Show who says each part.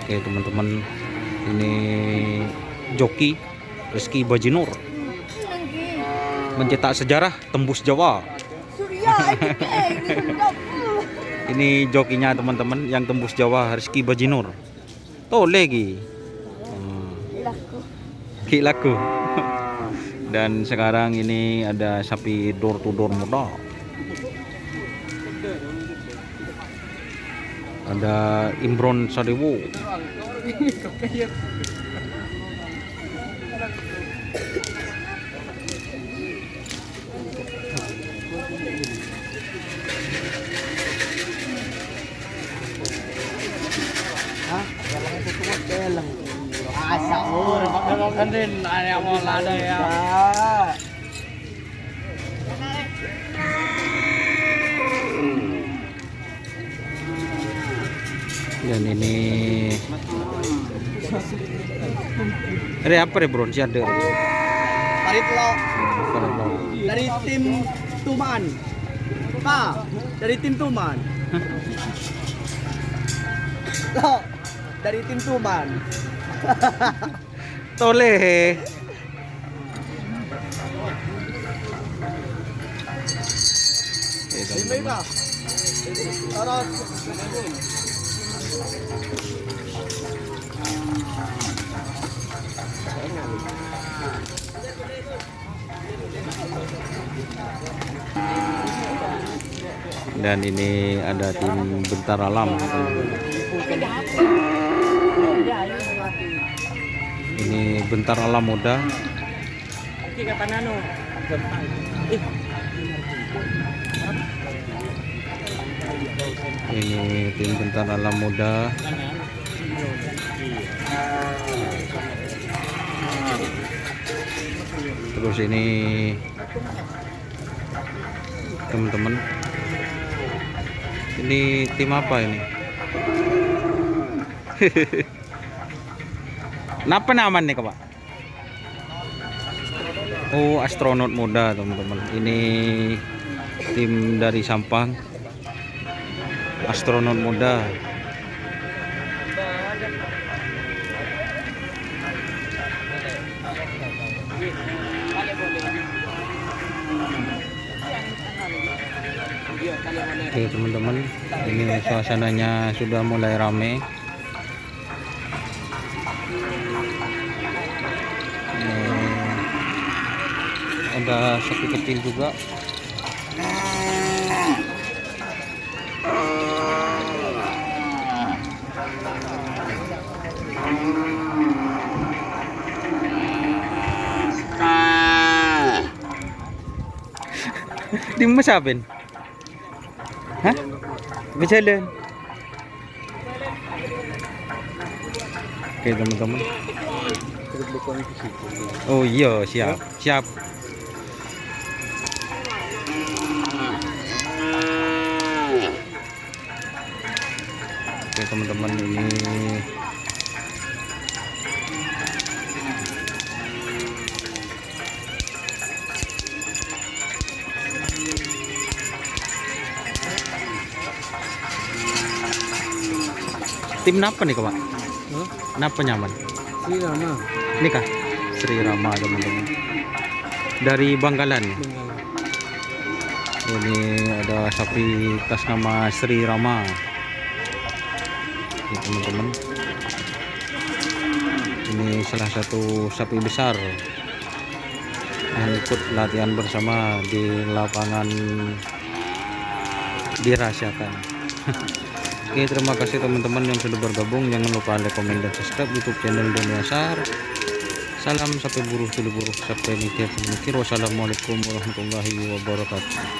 Speaker 1: Oke teman-teman, ini joki Rizky Bajinur mencetak sejarah tembus Jawa. Ini jokinya teman-teman yang tembus Jawa, Rizky Bajinur. Tuh lagi. Laku. Dan sekarang ini ada sapi door to door muda. Ada Imron Sadewo. Dan ini apa ya bro? Si ada
Speaker 2: Paritlo dari tim Tuman. Pak, dari tim Tuman. Loh, dari tim Tuman.
Speaker 1: Toleh. Dan ini ada tim Bentar Alam. Ini Bentar Alam muda. Ini tim Bentar Alam muda. Terus ini teman-teman, ini tim apa ini? Kenapa namanya Pak? Oh, astronot muda teman-teman. Ini tim dari Sampang, astronot muda. Oke teman-teman, ini suasananya sudah mulai rame. Ada sapi kecil juga. Dimasapin? Hah? Berjalan. Oke teman-teman. Oh iya, siap. Oke teman-teman, ini tim apa nih Pak? Kenapa nyaman?
Speaker 2: Sri Rama.
Speaker 1: Ini kah? Sri Rama teman-teman. Dari Bangkalan. Ini ada sapi atas nama Sri Rama. Ini teman-teman. Ini salah satu sapi besar yang ikut latihan bersama di lapangan dirahasiakan. Oke, terima kasih teman-teman yang sudah bergabung. Jangan lupa like, komen, dan subscribe YouTube channel Dunia Sar. Salam sampai buruh, tulu buruh, sampai mikir. Wassalamualaikum warahmatullahi wabarakatuh.